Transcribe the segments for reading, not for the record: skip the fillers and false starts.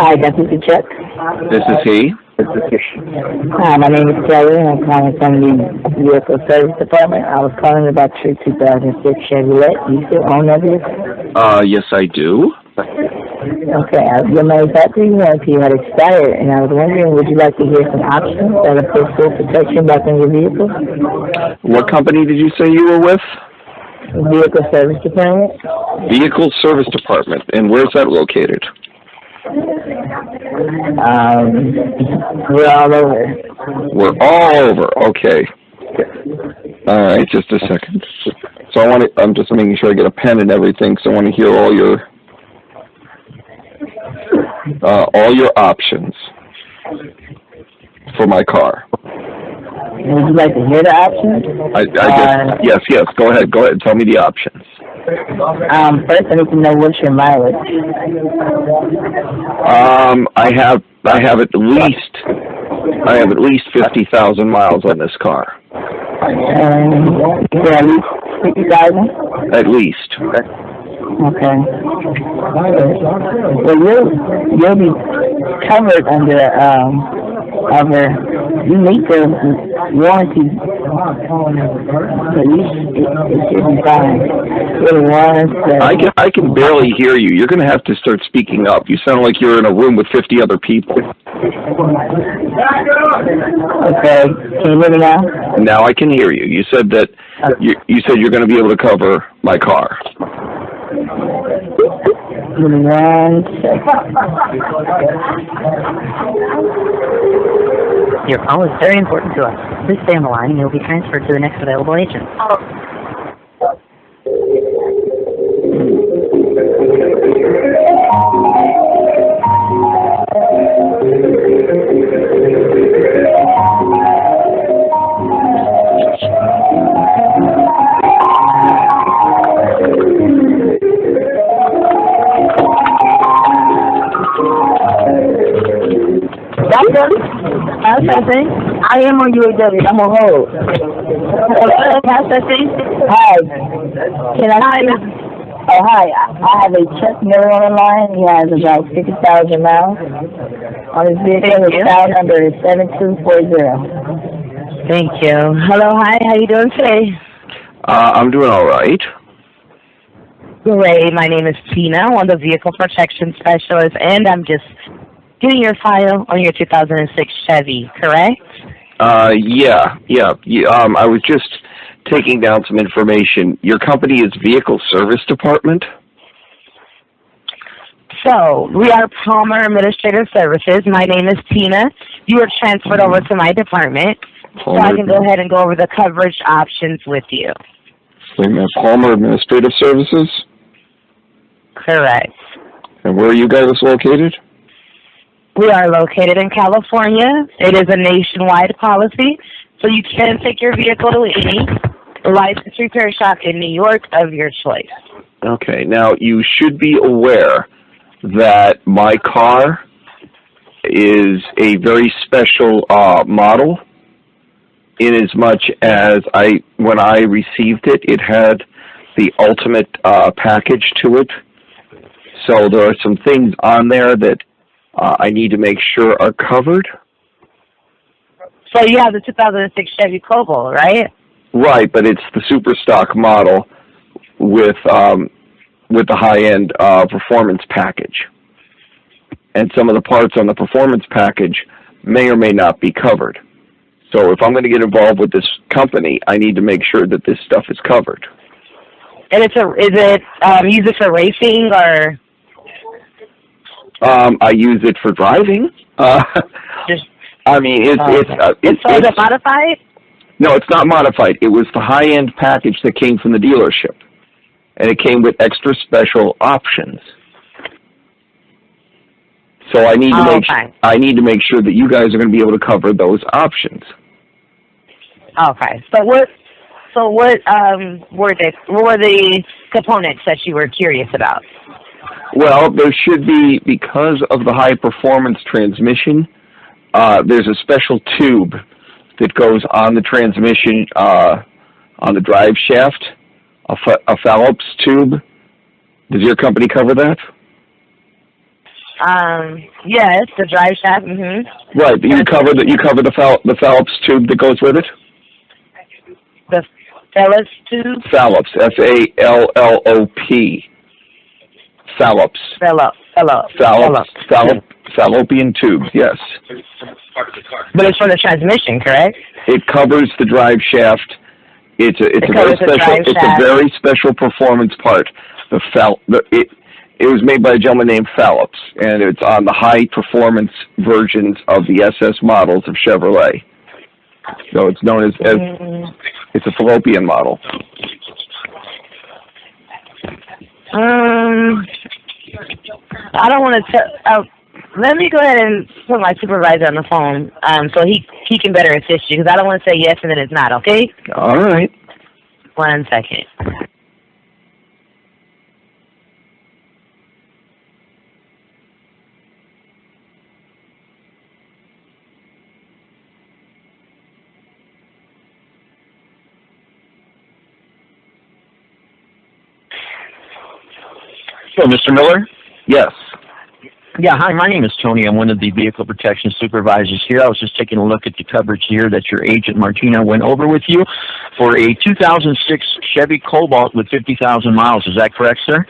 Hi, Deputy Chuck. This is he. Hi, my name is Kelly, and I'm calling from the Vehicle Service Department. I was calling about your 2006 Chevrolet. Do you still own that vehicle? Yes, I do. Okay, your manufacturing warranty had expired, and I was wondering, would you like to hear some options that will put full protection back in your vehicle? What company did you say you were with? Vehicle Service Department. Vehicle Service Department. And where's that located? We're all over. We're all over. Okay. All right, just a second. So I'm just making sure I get a pen and everything, so I want to hear all your options for my car. Would you like to hear the options? Yes. Go ahead. Tell me the options. First, I need to know what's your mileage. I have at least 50,000 miles on this car. At least 50,000? At least. Okay. Well, you'll be covered under you meet the warranty. It should be fine. I can barely hear you. You're going to have to start speaking up. You sound like you're in a room with 50 other people. Okay. Can you hear me now? Now I can hear you. You said that you said you're going to be able to cover my car. Give me 1 second. Your call is very important to us. Please stay on the line and you'll be transferred to the next available agent. I am on UAW. I'm on hold. Hi. Can I? Oh, hi. I have a Chuck Miller on the line. He has about 50,000 miles on his vehicle. His file number is 7240. Thank you. Hello, hi. How you doing today? I'm doing all right. Great. My name is Tina. I'm the Vehicle Protection Specialist, and I'm just getting your file on your 2006 Chevy, correct? Yeah. I was just taking down some information. Your company is Vehicle Service Department? So, we are Palmer Administrative Services. My name is Tina. You were transferred over to my department, so I can go ahead and go over the coverage options with you. Wait a minute, Palmer Administrative Services? Correct. And where are you guys located? We are located in California. It is a nationwide policy, so you can take your vehicle to any licensed repair shop in New York of your choice. Okay. Now, you should be aware that my car is a very special model, in as much as when I received it, it had the ultimate package to it. So there are some things on there that I need to make sure are covered. So you have the 2006 Chevy Cobalt, right? Right, but it's the super stock model with the high-end performance package. And some of the parts on the performance package may or may not be covered. So if I'm going to get involved with this company, I need to make sure that this stuff is covered. And is it use it for racing or? I use it for driving. I mean, is it modified? No, it's not modified. It was the high-end package that came from the dealership, and it came with extra special options. So I need to make sure that you guys are going to be able to cover those options. Okay. What were the components that you were curious about? Well, there should be, because of the high performance transmission, there's a special tube that goes on the transmission, on the drive shaft, a Fallops Tube. Does your company cover that? Yes, the drive shaft. Right, but you cover the Fallops tube that goes with it? The Fallops tube? Fallops, F-A-L-L-O-P. Fallops. Fallopian tubes, yes. But it's for the transmission, correct? It covers the drive shaft. It's a very special performance part. It was made by a gentleman named Fallops, and it's on the high performance versions of the SS models of Chevrolet. So it's known as it's a fallopian model. I don't want to let me go ahead and put my supervisor on the phone so he can better assist you, because I don't want to say yes and then it's not, okay? All right. 1 second. So, Mr. Miller? Yes. Yeah, hi, my name is Tony. I'm one of the vehicle protection supervisors here. I was just taking a look at the coverage here that your agent Martina went over with you for a 2006 Chevy Cobalt with 50,000 miles. Is that correct, sir?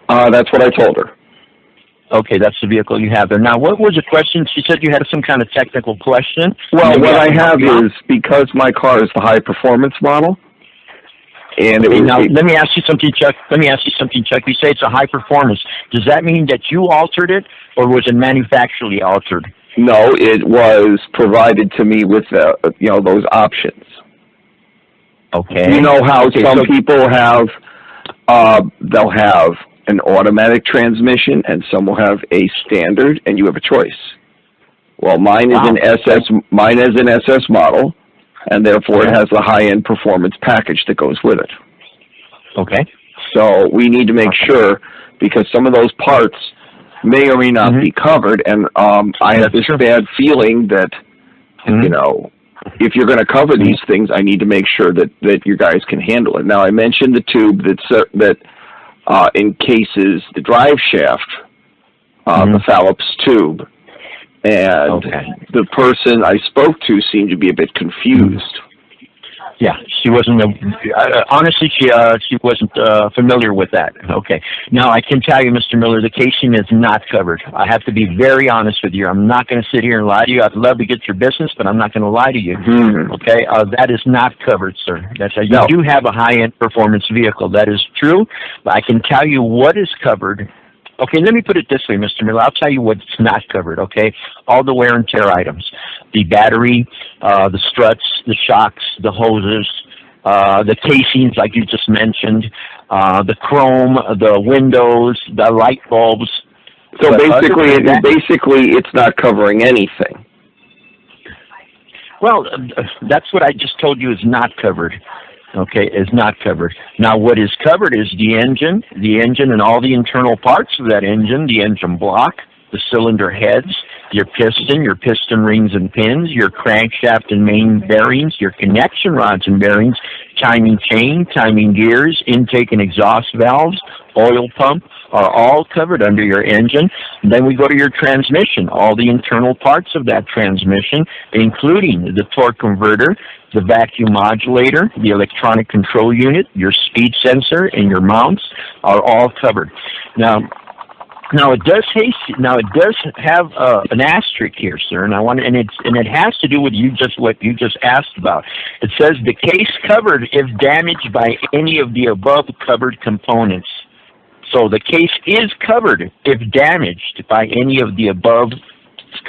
That's what I told her. Okay, that's the vehicle you have there. Now, what was the question? She said you had some kind of technical question. Well, what I have is, because my car is the high performance model, and let me ask you something, Chuck. You say it's a high performance. Does that mean that you altered it, or was it manufacturally altered? No, it was provided to me with those options. Okay. You know how some people have they'll have an automatic transmission, and some will have a standard, and you have a choice. Well, mine is an SS model, and therefore it has the high-end performance package that goes with it. Okay. So we need to make sure, because some of those parts may or may not be covered, and I have this bad feeling that, if you're going to cover these things, I need to make sure that you guys can handle it. Now, I mentioned the tube that encases the drive shaft, the Fallops tube. And the person I spoke to seemed to be a bit confused. Yeah, she wasn't. Honestly, she wasn't familiar with that. Okay. Now I can tell you, Mr. Miller, the casing is not covered. I have to be very honest with you. I'm not going to sit here and lie to you. I'd love to get your business, but I'm not going to lie to you. Okay. That is not covered, sir. You do have a high-end performance vehicle. That is true. But I can tell you what is covered. Okay, let me put it this way, Mr. Miller. I'll tell you what's not covered, okay? All the wear and tear items. The battery, the struts, the shocks, the hoses, the casings like you just mentioned, the chrome, the windows, the light bulbs. So basically it's not covering anything. Well, that's what I just told you is not covered. Okay, is not covered. Now, what is covered is the engine and all the internal parts of that engine, the engine block, the cylinder heads, your piston rings and pins, your crankshaft and main bearings, your connection rods and bearings, timing chain, timing gears, intake and exhaust valves, oil pump are all covered under your engine. And then we go to your transmission, all the internal parts of that transmission, including the torque converter, the vacuum modulator, the electronic control unit, your speed sensor, and your mounts are all covered. Now it does have an asterisk here, sir, and it has to do with what you just asked about. It says the case covered if damaged by any of the above covered components. So the case is covered if damaged by any of the above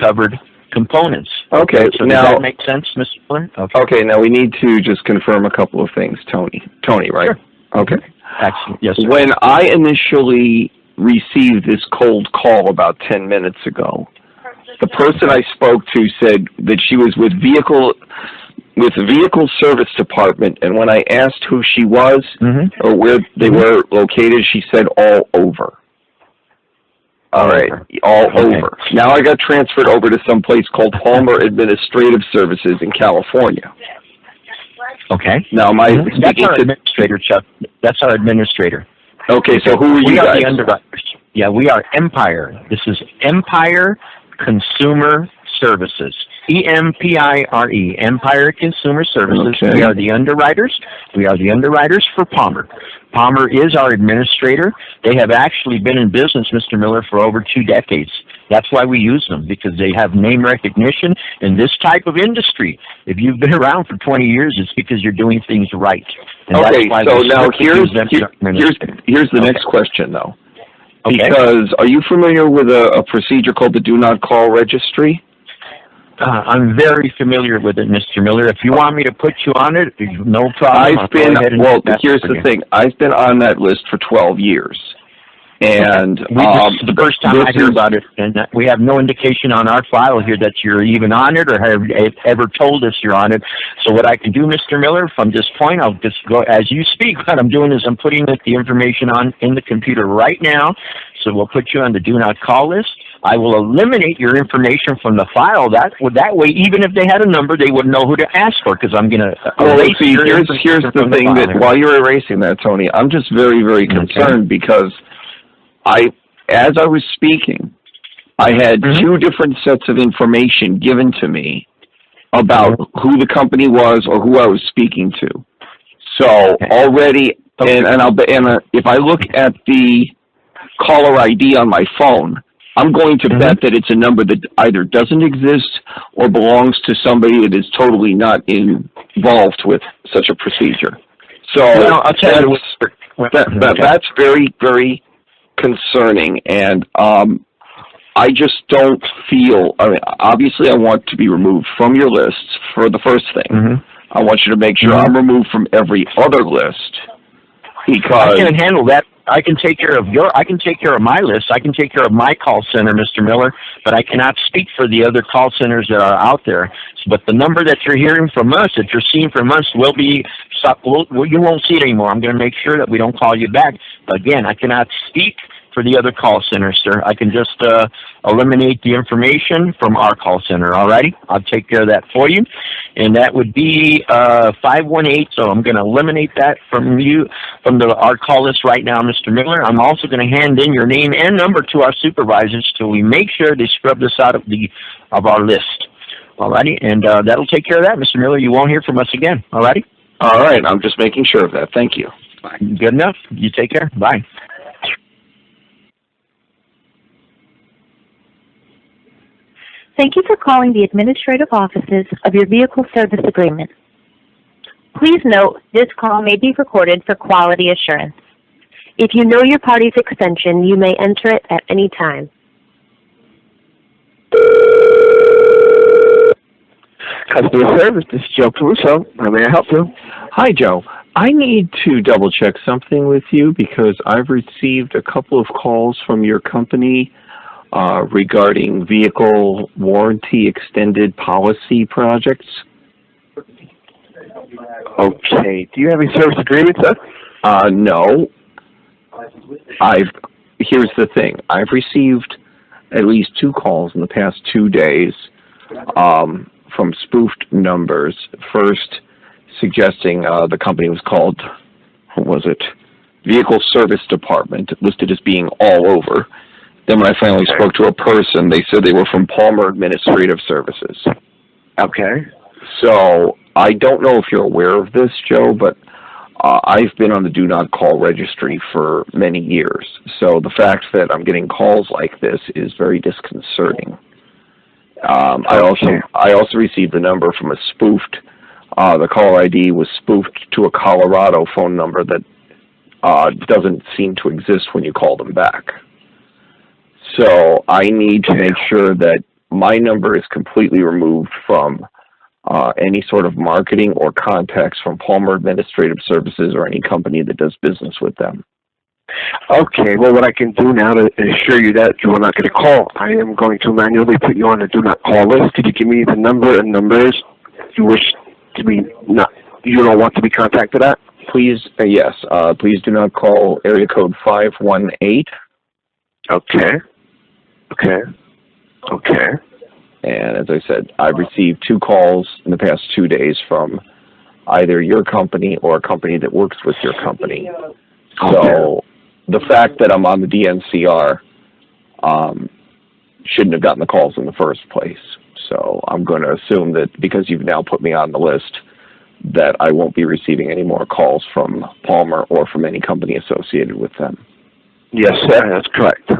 covered components. Okay, so now, does that make sense, Mr. Miller? Okay, now we need to just confirm a couple of things, Tony. Tony, right? Sure. Okay. Excellent. Yes, sir. When I initially received this cold call about 10 minutes ago, the person I spoke to said that she was with the vehicle service department, and when I asked who she was or where they were located, she said all over. All right, all over. Now I got transferred over to some place called Palmer Administrative Services in California. Okay. Now that's our administrator, Chuck. That's our administrator. Okay, so who are you guys? The underwriters. Yeah, we are Empire. This is Empire Consumer Services. EMPIRE, Empire Consumer Services. Okay. We are the underwriters. We are the underwriters for Palmer. Palmer is our administrator. They have actually been in business, Mr. Miller, for over 2 decades. That's why we use them, because they have name recognition in this type of industry. If you've been around for 20 years, it's because you're doing things right. And okay, so now here's the Okay. next question, though. Okay. Because are you familiar with a procedure called the Do Not Call Registry? I'm very familiar with it, Mr. Miller. If you want me to put you on it, no problem. Here's the thing. I've been on that list for 12 years. And this is the first time I hear about it, and we have no indication on our file here that you're even on it or have ever told us you're on it. So what I can do, Mr. Miller, from this point, I'll just go as you speak. What I'm doing is I'm putting the information in the computer right now. So we'll put you on the Do Not Call list. I will eliminate your information from the file. That way, even if they had a number, they wouldn't know who to ask for, because I'm going to erase your here's the thing that while you're erasing that, Tony, I'm just very, very concerned because as I was speaking, I had 2 different sets of information given to me about who the company was or who I was speaking to. So already, and if I look at the caller ID on my phone, I'm going to bet that it's a number that either doesn't exist or belongs to somebody that is totally not involved with such a procedure. So I'll tell you that's very, very concerning, and I just don't feel. I mean, obviously, I want to be removed from your lists for the first thing. I want you to make sure I'm removed from every other list, because I can handle that. I can take care of my list. I can take care of my call center, Mr. Miller, but I cannot speak for the other call centers that are out there. But the number that you're hearing from us, that you're seeing from us, you won't see it anymore. I'm going to make sure that we don't call you back. But again, I cannot speak for the other call centers, sir. I can just eliminate the information from our call center, all righty? I'll take care of that for you. And that would be 518, so I'm going to eliminate that from you, from our call list right now, Mr. Miller. I'm also going to hand in your name and number to our supervisors till we make sure they scrub this out of our list. All righty? And that'll take care of that, Mr. Miller. You won't hear from us again, all righty? All right, I'm just making sure of that. Thank you. Good enough. You take care. Bye. Thank you for calling the administrative offices of your vehicle service agreement. Please note, this call may be recorded for quality assurance. If you know your party's extension, you may enter it at any time. Customer service, this is Joe Caruso. How may I help you? Hi, Joe. I need to double check something with you because I've received a couple of calls from your company regarding vehicle warranty extended policy projects. Okay. Do you have a service agreement, sir? No. Here's the thing. I've received at least 2 calls in the past 2 days from spoofed numbers. First, suggesting the company was called, what was it? Vehicle Service Department, listed as being all over. Then when I finally spoke to a person, they said they were from Palmer Administrative Services. Okay. So I don't know if you're aware of this, Joe, but I've been on the Do Not Call registry for many years. So the fact that I'm getting calls like this is very disconcerting. I also received a number from a spoofed. The caller ID was spoofed to a Colorado phone number that doesn't seem to exist when you call them back. So I need to make sure that my number is completely removed from any sort of marketing or contacts from Palmer Administrative Services or any company that does business with them. Okay, well, what I can do now to assure you that you will not get a call, I am going to manually put you on the Do Not Call list. Could you give me the number and numbers you wish to be you don't want to be contacted at? Please, yes. Please do not call area code 518. Okay. And as I said, I've received 2 calls in the past 2 days from either your company or a company that works with your company. So the fact that I'm on the DNCR shouldn't have gotten the calls in the first place. So I'm going to assume that because you've now put me on the list, that I won't be receiving any more calls from Palmer or from any company associated with them. Yes, sir, that's correct.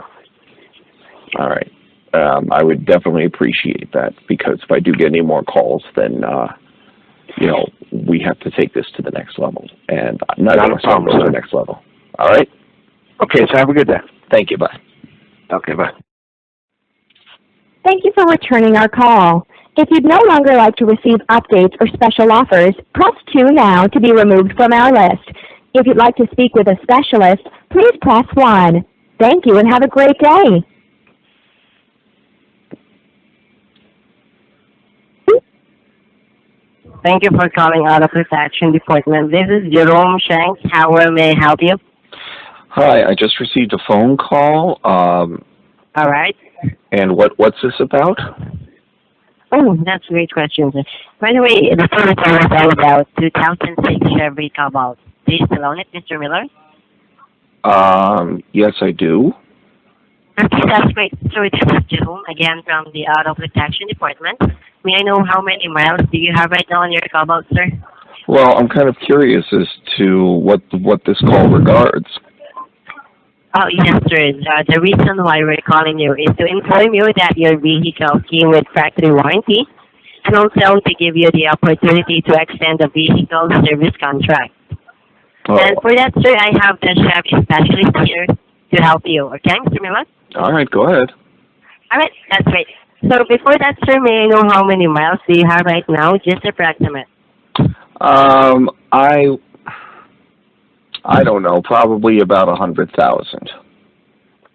All right. I would definitely appreciate that, because if I do get any more calls, then, you know, we have to take this to the next level. And not a problem, to the next level. All right? Okay, so have a good day. Thank you. Bye. Okay, bye. Thank you for returning our call. If you'd no longer like to receive updates or special offers, press 2 now to be removed from our list. If you'd like to speak with a specialist, please press 1. Thank you and have a great day. Thank you for calling Auto Protection Department. This is Jerome Shanks. How may I help you? Hi, I just received a phone call. All right. And what's this about? Oh, that's a great question, sir. By the way, the phone call is all about 2006 Chevy Cobalt. Do you still own it, Mr. Miller? Yes, I do. Okay, that's great. So this is Jerome, again from the Auto Protection Department. May I know how many miles do you have right now on your Cobalt, sir? Well, I'm kind of curious as to what this call regards. Oh, yes, sir. The reason why we're calling you is to inform you that your vehicle came with factory warranty, and also to give you the opportunity to extend the vehicle service contract. Oh. And for that, sir, I have the Chevy specialist here to help you. Okay, Mr. Miller? All right, go ahead. All right, that's great. So before that, sir, may I know how many miles do you have right now? Just approximate. I don't know, probably about 100,000.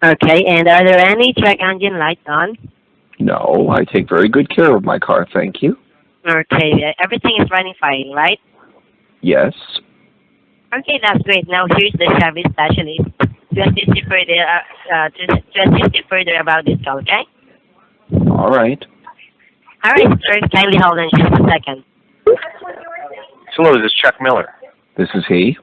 Okay, and are there any check engine lights on? No, I take very good care of my car, thank you. Okay, everything is running fine, right? Yes. Okay, that's great. Now here's the Chevy specialist to assist you further, to assist you further about this call, okay? All right. All right, sir. Kindly hold on just a second. Hello, this is Chuck Miller. This is he.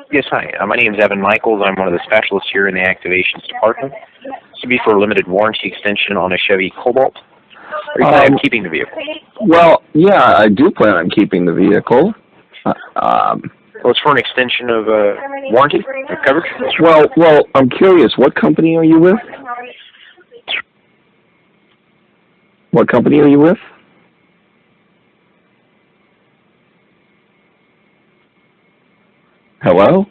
Yes, hi. My name is Evan Michaels. I'm one of the specialists here in the activations department. This would be for a limited warranty extension on a Chevy Cobalt. Are you planning on keeping the vehicle? Well, yeah, I do plan on keeping the vehicle. Well, it's for an extension of warranty of coverage. Well, I'm curious. What company are you with? What company are you with? Hello?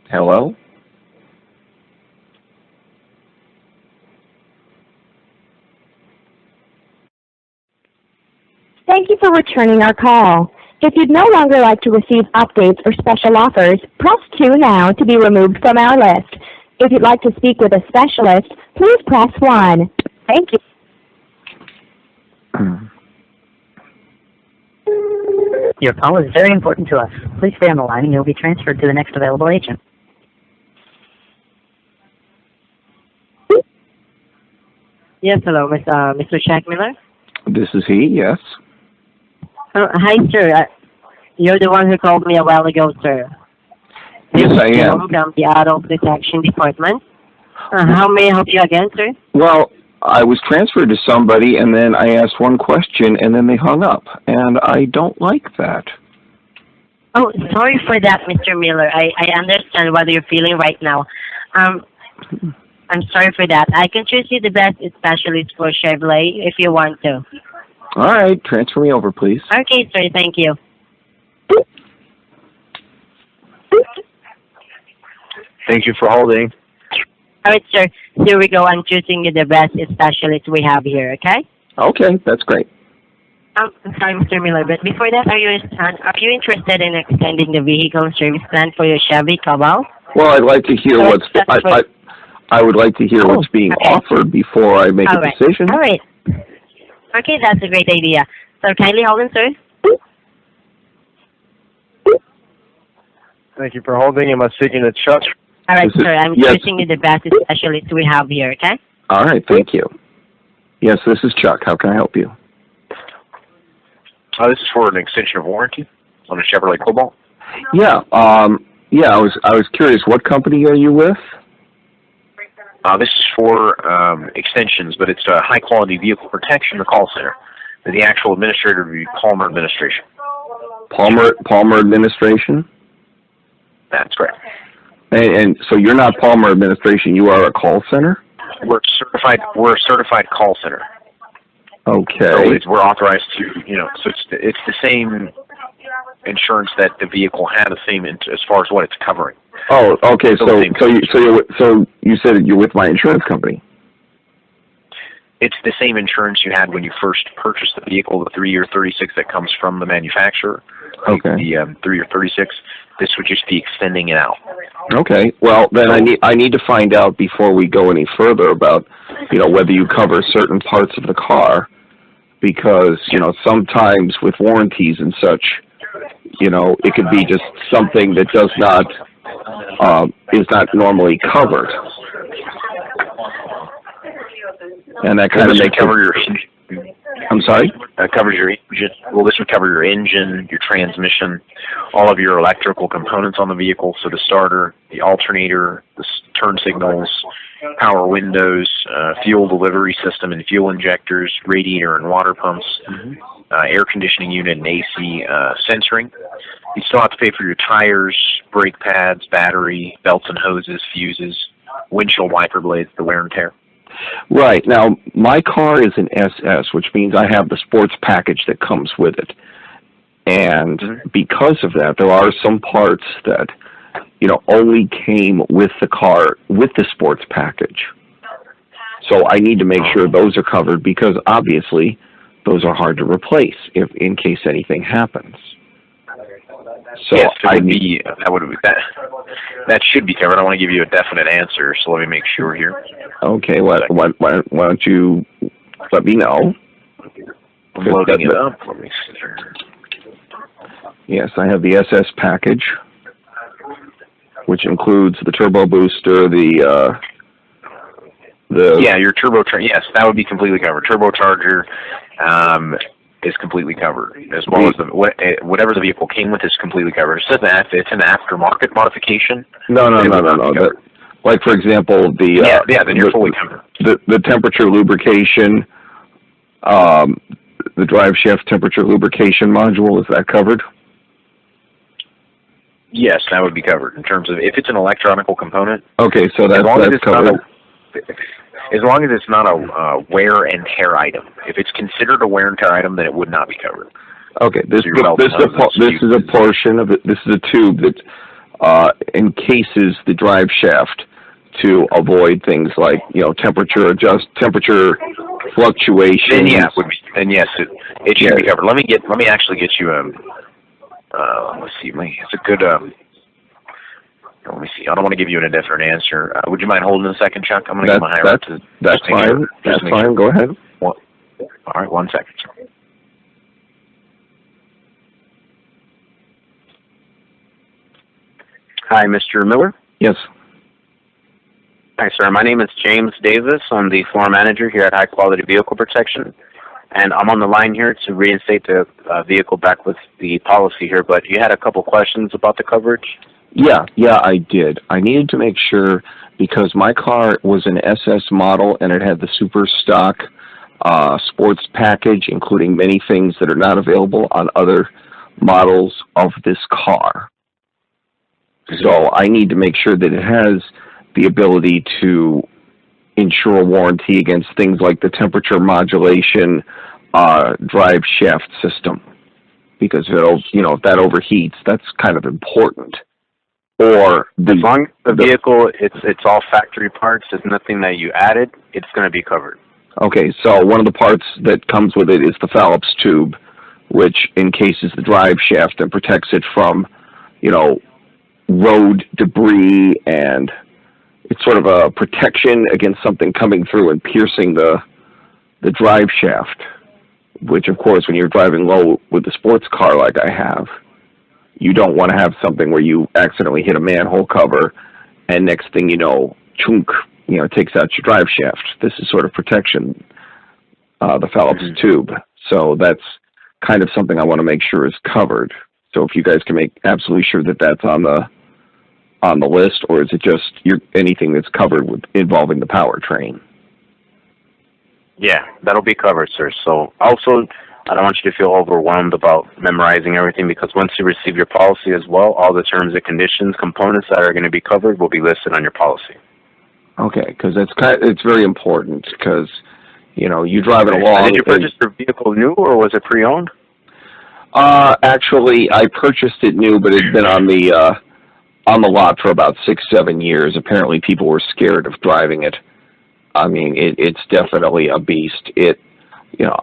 Hello? Thank you for returning our call. If you'd no longer like to receive updates or special offers, press 2 now to be removed from our list. If you'd like to speak with a specialist, please press 1. Thank you. Your call is very important to us. Please stay on the line and you'll be transferred to the next available agent. Yes, hello, Mr. Chuck Miller. This is he, yes. Hi, sir. You're the one who called me a while ago, sir. Yes, I am. From the Auto Protection Department. How may I help you again, sir? Well, I was transferred to somebody, and then I asked one question, and then they hung up, and I don't like that. Oh, sorry for that, Mr. Miller. I understand what you're feeling right now. I'm sorry for that. I can choose you the best specialist for Chevrolet if you want to. All right, transfer me over, please. Okay, sir. Thank you. Thank you for holding. All right, sir. Here we go. I'm choosing you the best specialist we have here, okay? Okay, that's great. I'm sorry, Mr. Miller, but before that, are you interested in extending the vehicle service plan for your Chevy Cobalt? Well, I'd like to hear I would like to hear what's being offered before I make a decision. All right. Okay, that's a great idea. So kindly hold on, sir. Thank you for holding. Am I speaking to Chuck? All right, sir. I'm choosing you the best specialist we have here, okay? All right, thank you. Yes, this is Chuck. How can I help you? This is for an extension of warranty on a Chevrolet Cobalt. Yeah. Yeah. I was curious. What company are you with? This is for extensions, but it's a high-quality vehicle protection, the call center. The actual administrator would be Palmer Administration. Palmer Administration? That's correct. And so you're not Palmer Administration. You are a call center? We're certified. We're a certified call center. Okay. So we're authorized to, so it's the same insurance that the vehicle had, the same as far as what it's covering. Oh, okay. So you said you're with my insurance company. It's the same insurance you had when you first purchased the vehicle, the 3-year 36 that comes from the manufacturer. Okay. The 3-year 36. This would just be extending it out. Okay. Well, then I need to find out before we go any further about, whether you cover certain parts of the car, because sometimes with warranties and such, it could be just something that does not is not normally covered, and that kind of makes cover your. I'm sorry? Covers your engine. Well, this would cover your engine, your transmission, all of your electrical components on the vehicle. So the starter, the alternator, the turn signals, power windows, fuel delivery system and fuel injectors, radiator and water pumps, air conditioning unit and AC sensoring. You still have to pay for your tires, brake pads, battery, belts and hoses, fuses, windshield wiper blades, the wear and tear. Right. Now, my car is an SS, which means I have the sports package that comes with it. And because of that, there are some parts that, only came with the car, with the sports package. So I need to make sure those are covered because, obviously, those are hard to replace in case anything happens. So yes, that should be covered. I want to give you a definite answer, so let me make sure here. Okay, why don't you let me know? I'm loading it up. Let me see here. Yes, I have the SS package, which includes the turbo booster, your turbocharger. Yes, that would be completely covered. Turbocharger is completely covered, as well as whatever the vehicle came with is completely covered. It says that it's an aftermarket modification. No. Like, for example, then you're fully covered. The temperature lubrication, the drive shaft temperature lubrication module, is that covered? Yes, that would be covered in terms of if it's an electronic component. Okay, so that's covered. As long as it's not a wear and tear item. If it's considered a wear and tear item, then it would not be covered. Okay, this is a portion of it. This is a tube that encases the drive shaft to avoid things like temperature fluctuations. Then yes, it should be covered. Let me actually get you let's see. It's a good let me see. I don't want to give you an indefinite answer. Would you mind holding a second, Chuck? I'm going to get my higher up to. That's fine. That's fine. Go ahead. All right, 1 second. Hi, Mr. Miller. Yes. Hi, sir. My name is James Davis. I'm the floor manager here at High Quality Vehicle Protection, and I'm on the line here to reinstate the vehicle back with the policy here. But you had a couple questions about the coverage. Yeah, I did. I needed to make sure because my car was an SS model and it had the super stock sports package, including many things that are not available on other models of this car. So I need to make sure that it has the ability to ensure warranty against things like the temperature modulation drive shaft system, because if that overheats, that's kind of important. Or as long as the vehicle it's all factory parts, there's nothing that you added, it's going to be covered. Okay, so one of the parts that comes with it is the Fallops Tube, which encases the drive shaft and protects it from, road debris, and it's sort of a protection against something coming through and piercing the drive shaft, which, of course, when you're driving low with a sports car like I have, you don't want to have something where you accidentally hit a manhole cover and next thing you know, chunk, takes out your drive shaft. This is sort of protection, the Fallops Tube. So that's kind of something I want to make sure is covered. So if you guys can make absolutely sure that that's on the list, or is it just anything that's covered with involving the powertrain? Yeah, that'll be covered, sir. So also, I don't want you to feel overwhelmed about memorizing everything, because once you receive your policy as well, all the terms and conditions, components that are going to be covered will be listed on your policy. Okay, because it's very important, because you drive it along. Did you purchase your vehicle new, or was it pre-owned? Actually, I purchased it new, but it'd been on the lot for about 6-7 years. Apparently, people were scared of driving it. I mean, it's definitely a beast.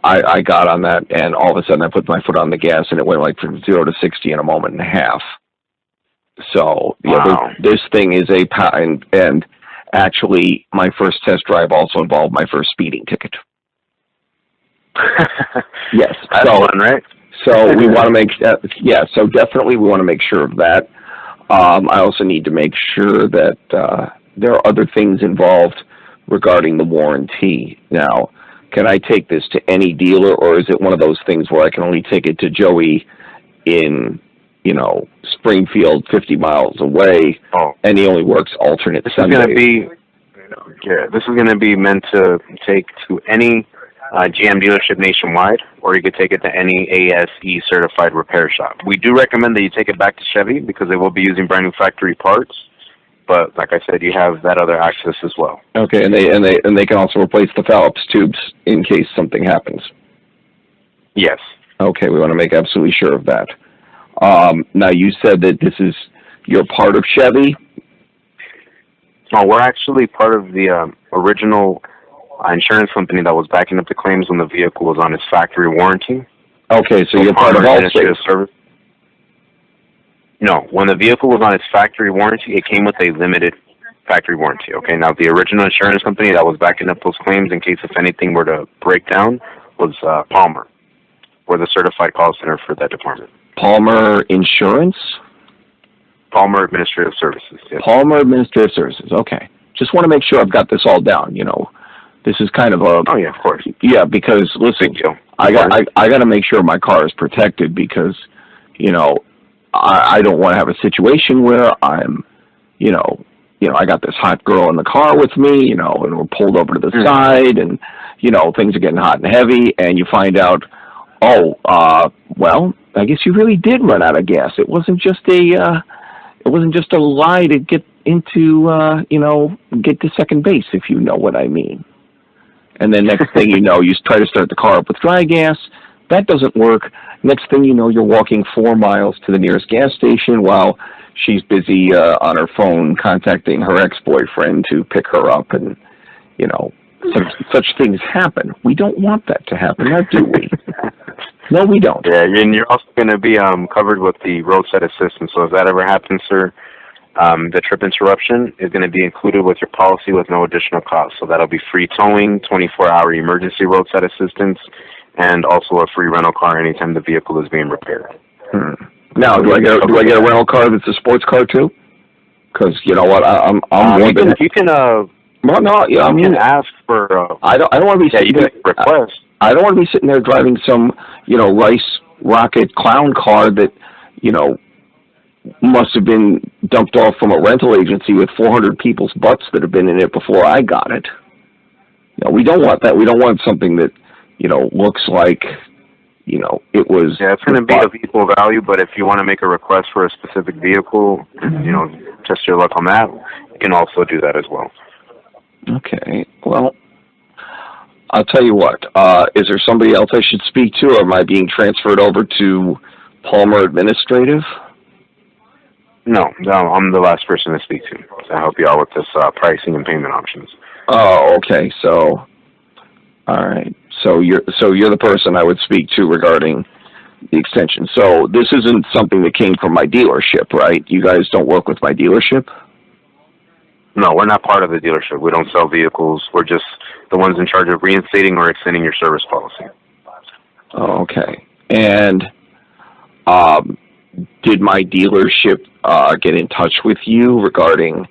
I got on that, and all of a sudden I put my foot on the gas, and it went like from 0 to 60 in a moment and a half. So, wow. This thing is and actually, my first test drive also involved my first speeding ticket. Yes. That's fun, right? So we want to make, so definitely we want to make sure of that. I also need to make sure that there are other things involved regarding the warranty. Now, can I take this to any dealer, or is it one of those things where I can only take it to Joey in, Springfield, 50 miles away, and he only works alternate Sundays? This is going to be meant to take to any GM dealership nationwide, or you could take it to any ASE certified repair shop. We do recommend that you take it back to Chevy, because they will be using brand new factory parts. But like I said, you have that other access as well. Okay, and they can also replace the Fallops tubes in case something happens. Yes. Okay, we want to make absolutely sure of that. Now, you said that you're part of Chevy? Oh, we're actually part of the original insurance company that was backing up the claims when the vehicle was on its factory warranty. Okay, so you're part of Allstate. No, when the vehicle was on its factory warranty, it came with a limited factory warranty. Okay, now the original insurance company that was backing up those claims in case if anything were to break down was Palmer. We're the certified call center for that department. Palmer Insurance? Palmer Administrative Services. Yes. Palmer Administrative Services. Okay. Just want to make sure I've got this all down. This is kind of a. Oh yeah, of course. Yeah, because listen, I got to make sure my car is protected, because, I don't want to have a situation where I'm, I got this hot girl in the car with me, and we're pulled over to the side, and things are getting hot and heavy, and you find out, well, I guess you really did run out of gas. It wasn't just a lie to get into, get to second base, if you know what I mean. And then next thing you know, you try to start the car up with dry gas. That doesn't work. Next thing you know, you're walking 4 miles to the nearest gas station while she's busy on her phone contacting her ex-boyfriend to pick her up, and, such things happen. We don't want that to happen, now do we? No, we don't. Yeah, and you're also going to be covered with the roadside assistance. So if that ever happens, sir, the trip interruption is going to be included with your policy with no additional cost. So that'll be free towing, 24-hour emergency roadside assistance, and also a free rental car anytime the vehicle is being repaired. Now, do I get a rental car that's a sports car too? Because you know what, I'm you can ask for. I don't want to be sitting there. Request. I don't want to be sitting there driving some Rice Rocket clown car that must have been dumped off from a rental agency with 400 people's butts that have been in it before I got it. We don't want that. We don't want something that looks like, it was. Yeah, it's going to be of equal value, but if you want to make a request for a specific vehicle, test your luck on that, you can also do that as well. Okay. Well, I'll tell you what. Is there somebody else I should speak to, or am I being transferred over to Palmer Administrative? No, I'm the last person to speak to help you out with this pricing and payment options. Oh, okay. So, all right. So you're the person I would speak to regarding the extension. So this isn't something that came from my dealership, right? You guys don't work with my dealership? No, we're not part of the dealership. We don't sell vehicles. We're just the ones in charge of reinstating or extending your service policy. Oh, okay. And did my dealership get in touch with you regarding,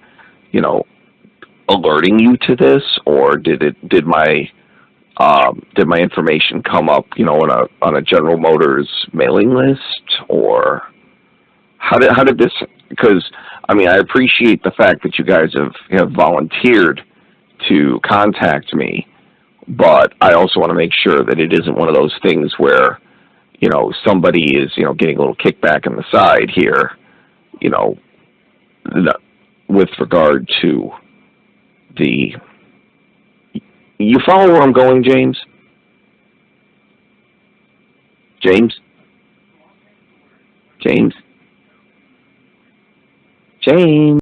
alerting you to this, or did my did my information come up, you know, on a General Motors mailing list, or how did this? Because I mean, I appreciate the fact that you guys have volunteered to contact me, but I also want to make sure that it isn't one of those things where, you know, somebody is, you know, getting a little kickback on the side here, you know, with regard to the. You follow where I'm going, James? James? James? James?